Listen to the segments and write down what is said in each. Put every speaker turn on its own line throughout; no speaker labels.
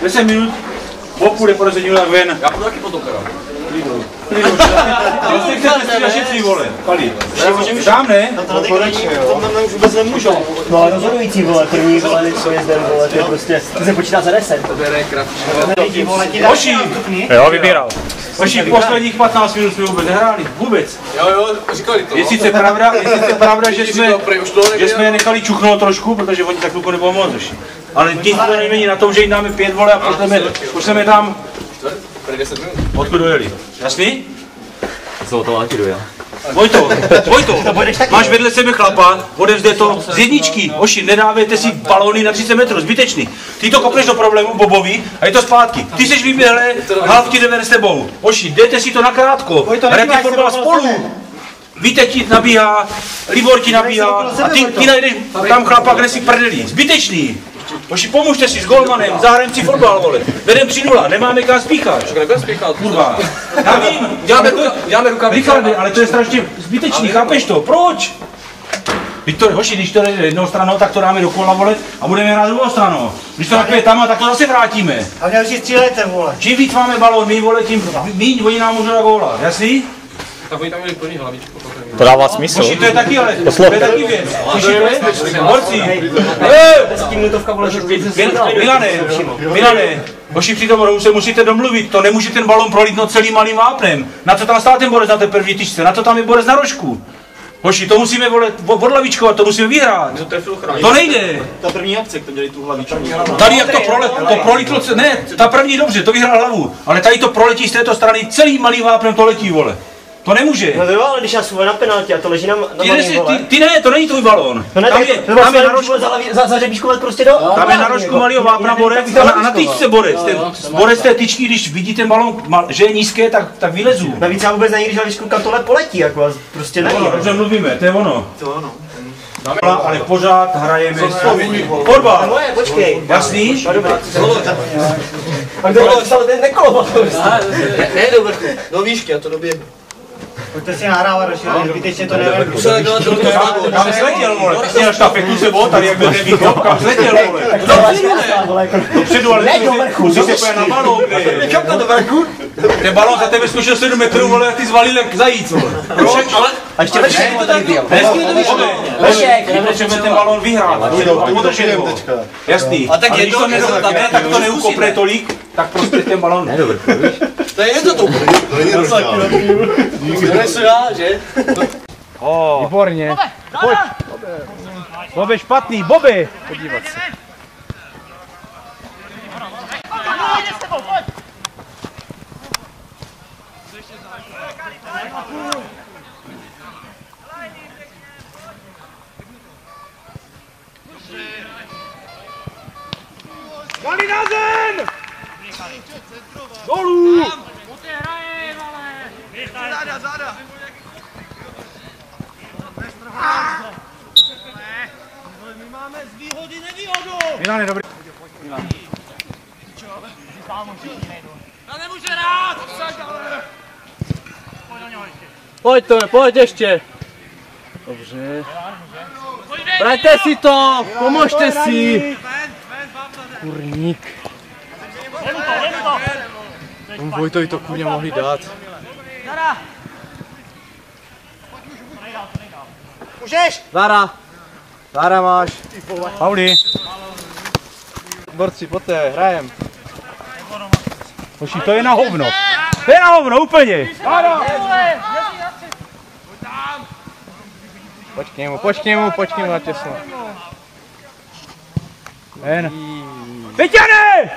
10 minut, Bob půjde po 10 minut ven.
Já půjdu taky potom teda.
Ty chcete střídašit svý vole, Pali. Dám, ne?
To už vůbec nemůžou.
No rozhodující vole, první vole, co je zde vole, to je prostě, to se počítá za 10.
To bere
Hoši!
Jo, vybíral.
Hoši, posledních 15 minut jsme vůbec nehráli, vůbec.
Jo, říkali to.
Je sice pravda, že jsme je nechali čuchnout trošku, protože oni tak dlouho nebudou moc, Hoši. Ale nic to není na tom, že jim dáme 5 vole a pošleme tam.
10 minut.
Odkud dojeli? Jasný?
Co to Láti dojel?
Vojto, máš vedle sebe chlapa, odevzde to z jedničky. Hoši, nedávejte si balóny na 30 metrů, zbytečný. Ty to kopneš do problému Bobovi a je to zpátky. Ty seš vyběhle, Half ti jde ven s tebou. Hoši, dejte si to nakrátko, hrajte fotbal spolu. Vítek ti nabíhá, Libor ti nabíhá a ty najdeš tam chlapa, kde si prdelí. Zbytečný. Hoši, pomůžte si s golmanem, zahrajeme si fotbal, vole. Vedem 3-0, nemáme kam spíchat.
Však nebudem spíchat.
Kurva. Já vím,
děláme rukavice.
Richarde, ale to je strašně zbytečný, chápeš to? Proč? Hoši, když to jde jednou stranou, tak to dáme do kola, vole, a budeme hrát druhou stranou. Když to napije tam, tak to zase vrátíme.
A mě už střílejte, vole.
Čím víc máme balón, my, vole, tím míň oni nám můžou na góla, jasný?
Tak oni tam měli plný hlavičku.
To dává smysl.
Hoši, to je taky, ale to je taky věc. Hoši, to je, borci. Milane, hoši, při tom rohu se musíte domluvit, to nemůže ten balón prolítnout celým malým vápnem. Na co tam stál ten borec na té první tyčce, na to tam je borec na rožku. Hoši, to musíme odlavičkovat, to musíme vyhrát. To nejde.
Ta první akce, to dělali tu hlavičku.
Tady jak to prolítlo, ne, ta první dobře, to vyhrál hlavu, ale tady to proletí z této strany, celý malý vápnem to letí, vole. To nemůže.
No jo, ale když já jsem na penaltě a to leží na malý, vole.
Ty ne, to není tvůj balón.
No ne, tam je na rožku, za řebíčkovat prostě do...
Tam je na rožku malýho vápna borec a na tyčce borec. Borec té tyčky, když vidí ten balón, že je nízké, tak vylezu.
Navíc já vůbec nevím, když hlavičku kam tohle poletí, jako prostě nevím.
Dobře mluvíme, to je ono.
To ono.
Ale pořád hrajeme fotbal.
Moje, počkej.
Jasný?
A kdo to psal, ten nekoloval.
Ne, do vrchu, do výšky, a to doběhnu.
Pojďte si nahrávat, rozšířit, zbytečně to nevím.
Kam jsi letěl, vole? Ty jsi na štafetu sebou, tady jak byl ten výkop, kam jsi letěl, vole? Dopředu, ale musíš se pojít na balón, kde?
Kam to do vrchu?
Ten balón za tebe zkoušel 7 metrů, vole, a ty zvalil jak zajíc, vole.
A ještě Lešek to tady byl.
Lešek! My potřebujeme ten balón vyhrát. Udržet ho. Jasný. A když to nedokáže, tak to neukopne tolik, tak prostě ten balón ne do vrchu, víš?
To je jedno to bude.
To není rozdál.
To se dá, že?
Výborně. Pojď. Bobe špatný, Bobe. Podívat se. Dali na zem! Dolů! Záda! My máme z výhody nevýhodu! Milan je dobrý. Milan. Já nemůže rád!
Pojď ještě. Dobře. Vraťte si to, pomožte si. Kurník. Vojtovi to kurně mohli dát.
Můžeš?
Zara máš.
Pauli.
Borci, pojďte, hrajem.
Hoši, to je na hovno. To je na hovno, úplně.
Pojď k němu na těsno.
Ven. Vyťane!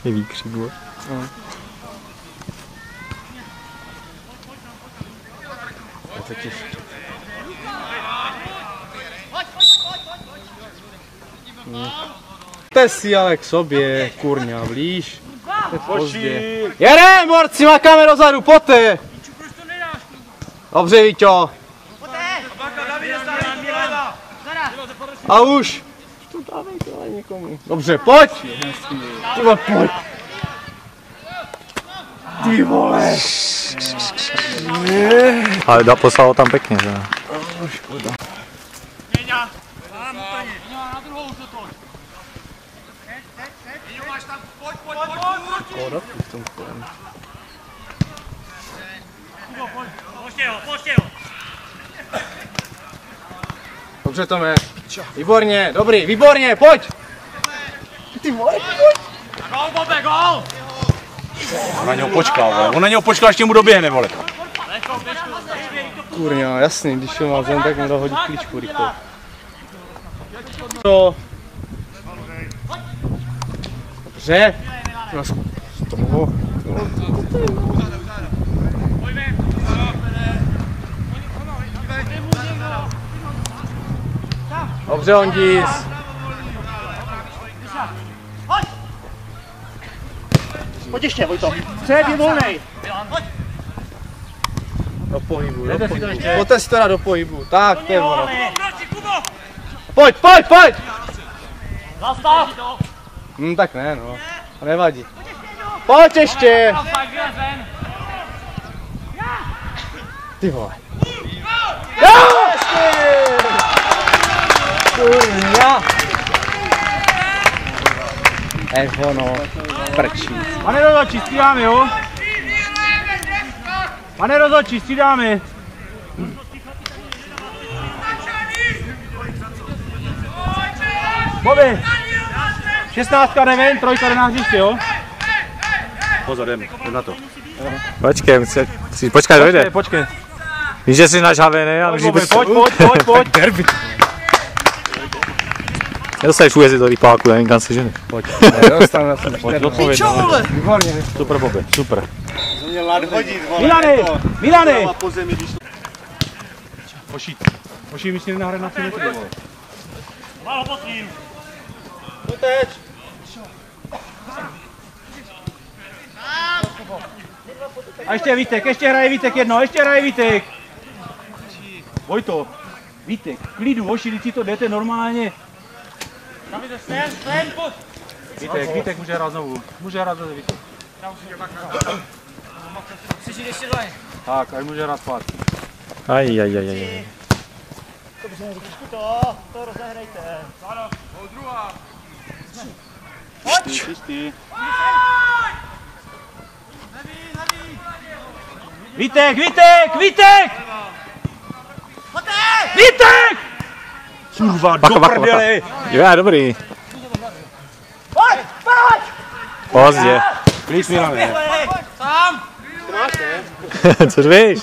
Je výkřik.
Pojďte si ale k sobě, kurňa, blíž. To je pozdě. Jedem, borci, makáme dozadu, pojďte! Dobře, Víťo. A už. To dávejte ale někomu. Dobře, pojď. Tyba, pojď. Ty vole!
Ale poslal tam pěkně, že?
Dobře, Tome. Výborně, dobrý, výborně, pojď! Ty vole, pojď!
On na něho počkal, vole. On na něho počkal, až mu doběhne, vole.
Kurňa, jasný, když šel má zem, tak mu dal hodit klíčku rychle. To... Dobře. No, z toho... Dobře, Ondis.
Pojď ještě, Vojto.
Před je volnej. Do pohybu, do pohybu. Pojďte si to dát do pohybu. Tak, to je ono. Pojď, pojď, pojď!
Zastav!
Tak ne, no. To nevadí. Pojď ještě! Ty vole. Jo! Kurňa! Ono, prčí.
Pane rozhodčí, střídáme, jo? Pane rozhodčí, střídáme. Bobby! 16 jde ven, 3 jde na hřiště, jo? Pozor, jdem na to.
Počkej, počkej, dojde.
Počkej.
Víš, že jsi nažhavený a můžeš být...
Pojď.
Derby.
Nedostaneš újezdy do rýpáku, nevím, kam se ženy.
Pojď. Nedostanu,
Pojď, odpověď.
Výborně.
Super, Bobby, super.
Měl nadhodit, vole.
Milane!
A po zemi, když...
Pošít, myslím, nahrát na 3 metry, vole.
Málo potřím.
Teď.
A ještě Vítek, ještě hraje Vítek jedno, ještě hraje Vítek. Vojto, Vítek, klidu, hoši, si to jdete normálně. Vítek může hrát znovu, Vítek. Tak, až může hrát zpátky.
Aj.
To rozehrajte.
Čistý. Vítek! Kurva, do prdele!
Jo, dobrý. Pozdě.
Klid, Milane.
Což víš?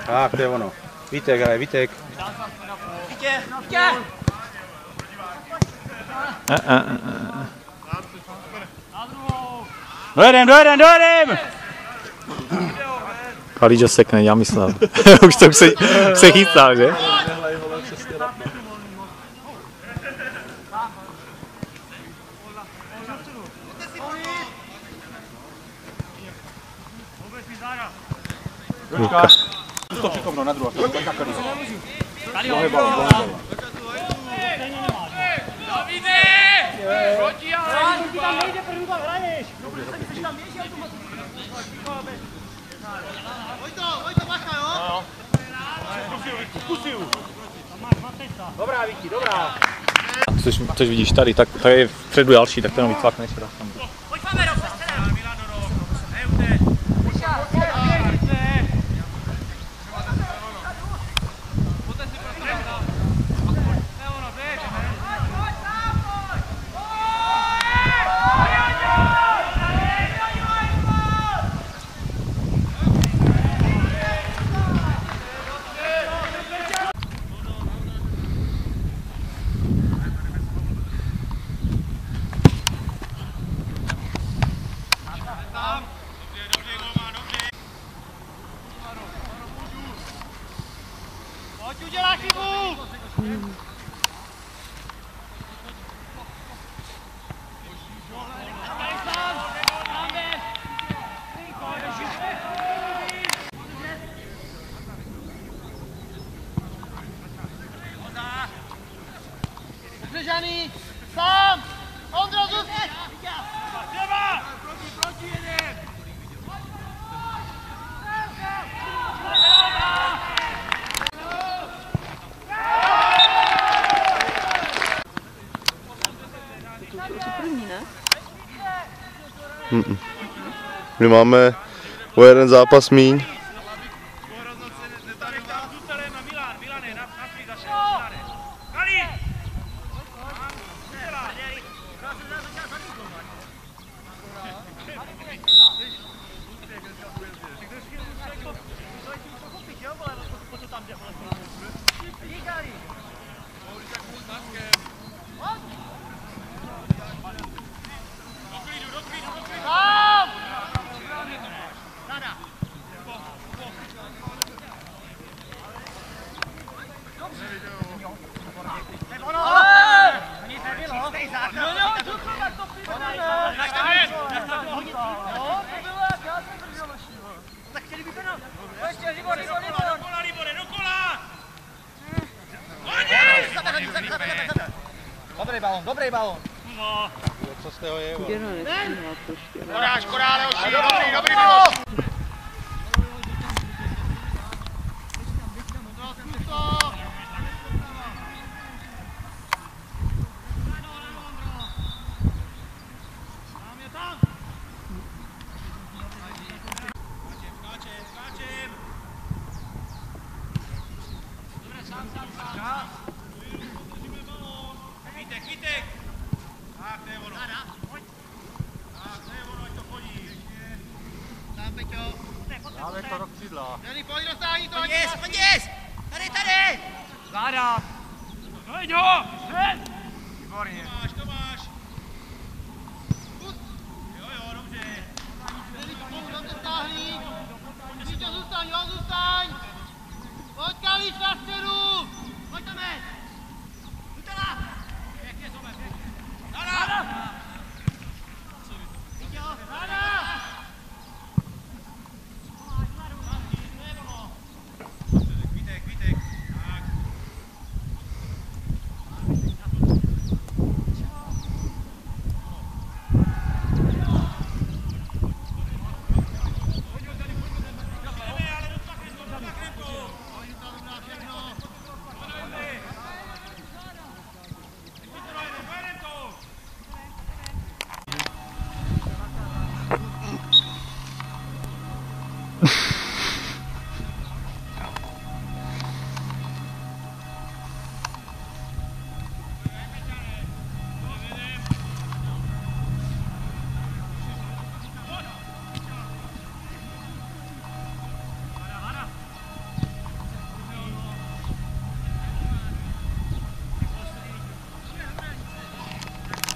Tak, to je ono. Vítek hraje, Vítek. Dojedem!
Kalíčo sekne, já myslel. Už to se chystá, že?
Ručka. To překopno na druhou stranu, tak Dlouhý balon. Dobrá, Víky, dobrá.
Což vidíš tady, tak to je vpředu další, tak to jenom vycvakne ještě raz tam.
Udělá chybu!
Zdržaný! Sám! Ondro, zůstaň!
Proti jedem!
My máme o jeden zápas míň.
Dobrý balón.
Co z toho je?
Koráš, Leoši, dobrý balón.
Dáme to do křídla.
Jeli, pojď dostání to, Andis! Tady! Záda! Pojď ho! Výborně. Tomáš! Jo, dobře. Jeli, dobře stáhni! Víte, zůstaň! Pojď, Kalíš, na středu! Pojď tam, Zutala! Pěkně, Zome, pěkně. Záda!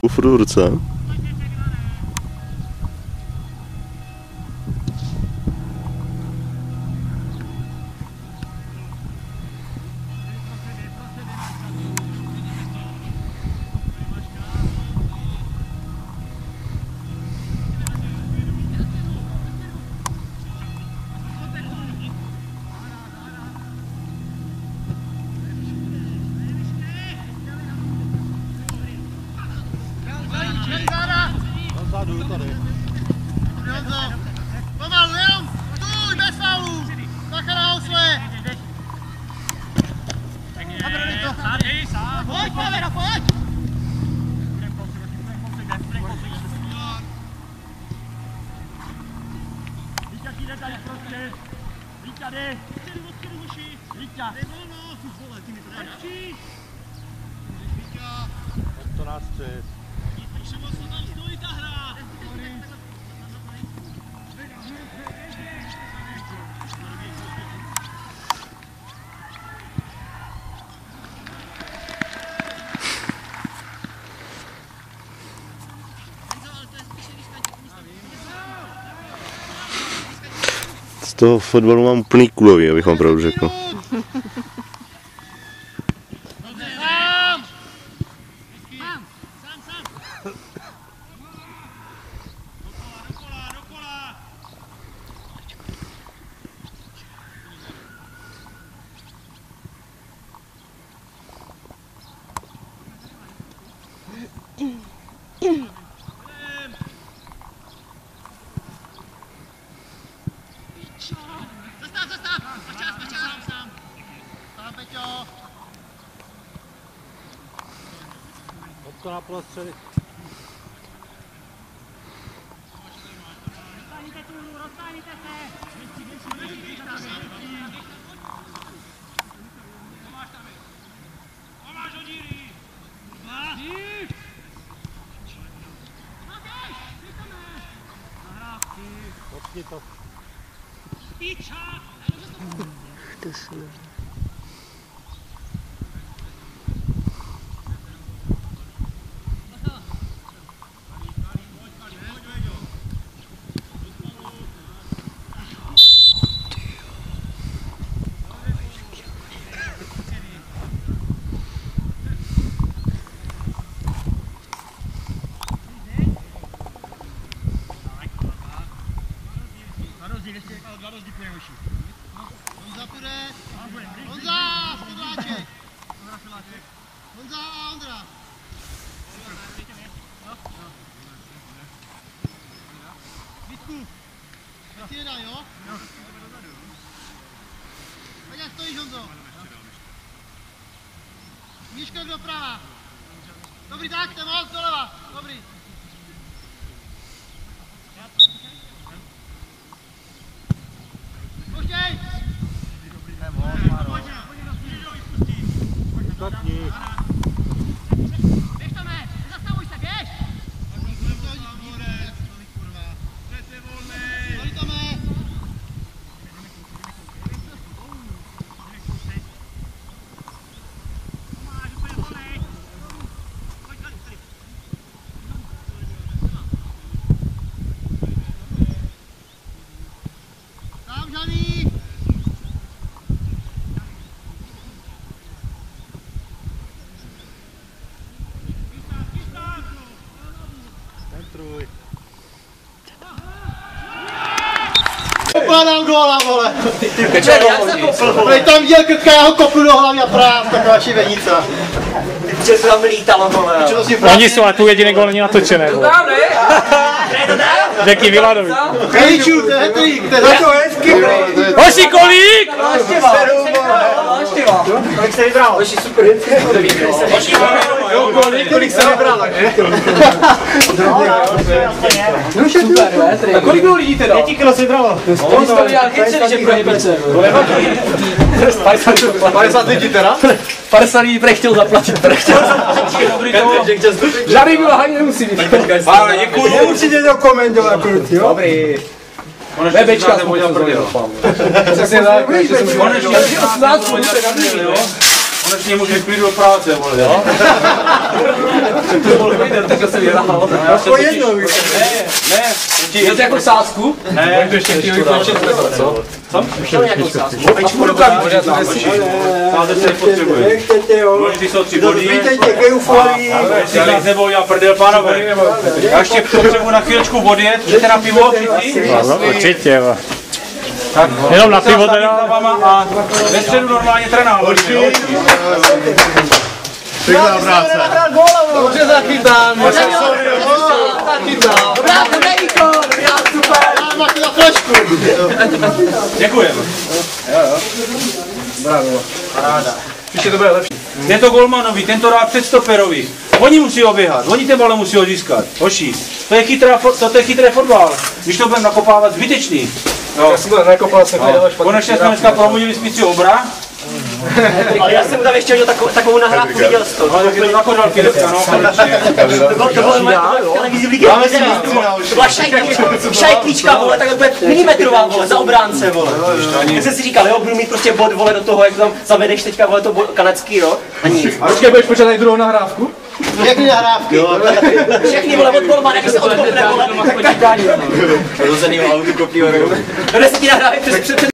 Furt v ruce.
Zadu, tady.
Pomalu, jenom stůj, bez faulů! Bacha na housle! Pojď, Pavera, pojď! Víťa, jde tady prostě! Víťa, jde! Víťa!
To nás střed. Z toho fotbalu mám úplný kulový, abych vám pravdu řekl. To na prostřed.
Honza půjde. Honza, Sedláček. Honza a Ondra. Vítku. Teď si jedá, jo? Pojď, jak stojíš, Honzo. Míško doprava. Dobrý, tak, ten moc doleva. Dobrý. Počkej! Běž tam, nezastavuj se, běž! Tam, Žaný! Upadám góla, vole! Teď tam viděl Krtka, já ho kopnu do hlavy a práv, taková šivenica.
Že se tam lítalo, vole.
Oni jsou, ale tu jediný gól není natočený. To dám, ne? Řekni Miladovi.
Krejčů, to je hetrik, to je za to hezky.
Hoši, kolik?
Kolik se vybral? Hoši, super.
Kolik se vybrala, že? No super, a kolik bylo lidí teda?
5 kilo se vybralo.
On to dělal chytře, že pro Němece. 50 lidí teda?
50 lidí prechtěl zaplatit.
Žádný vyváhání nemusí být.
Ale děkuju.
Určitě to komentovat, kluci, jo? Dobrý. Bebečka jsem udělal prdel. Přesně tak, že jsem
Konečně 18 jo? Konečně může klid do práce, vole, jo?
To byl líder, tak se vyhrál.
to jedno,
Ne,
Je to jako sázku?
ne, to ještě chvíli končit, co?
To jako sázku.
Sázet se nepotřebuje.
nechtěte, jo.
Důležitý jsou 3 body.
Vítejte k euforii.
Jestli nic nebo já prdel, pánové. Já ještě potřebuji na chvíličku odjet, jdete na pivo, všichni?
Určitě, jo.
Tak,
Jenom na pivo teda.
a ve středu normálně trénovat.
Pěkná práce.
Dobře zachytám.
Dobrá, dobrý výkon, dobrá, super. Máte na trošku.
Děkujeme.
Příště to bude lepší.
Je to golmanovi, tento dá před stoperovi. Oni musí oběhat, oni ten balon musí získat. Hoši, to je chytré fotbal. Když to budeme nakopávat zbytečný.
Já jsem to nekopal, jsem vydal špatně.
Konečně jsme dneska promluvili spící obra.
Ale já jsem mu tam ještě hodil takovou nahrávku, viděl jsi to.
Ale taky to na kodalky dneska, no, konečně.
To bylo moje televizi v Ligue. To byla šajklíčka, vole, takhle bude milimetrová, vole, za obránce, vole. Jak jsem si říkal, jo, budu mít prostě bod, vole, do toho, jak tam zavedeš teďka, vole, to kanadský, jo, a nic.
A počkej, budeš počítat druhou nahrávku?
Všechny nahrávky.
Všechny, vole, od golmana, jak se odkopne, vole.
Rozenýho autu kopí.
Do 10 nahrávek přes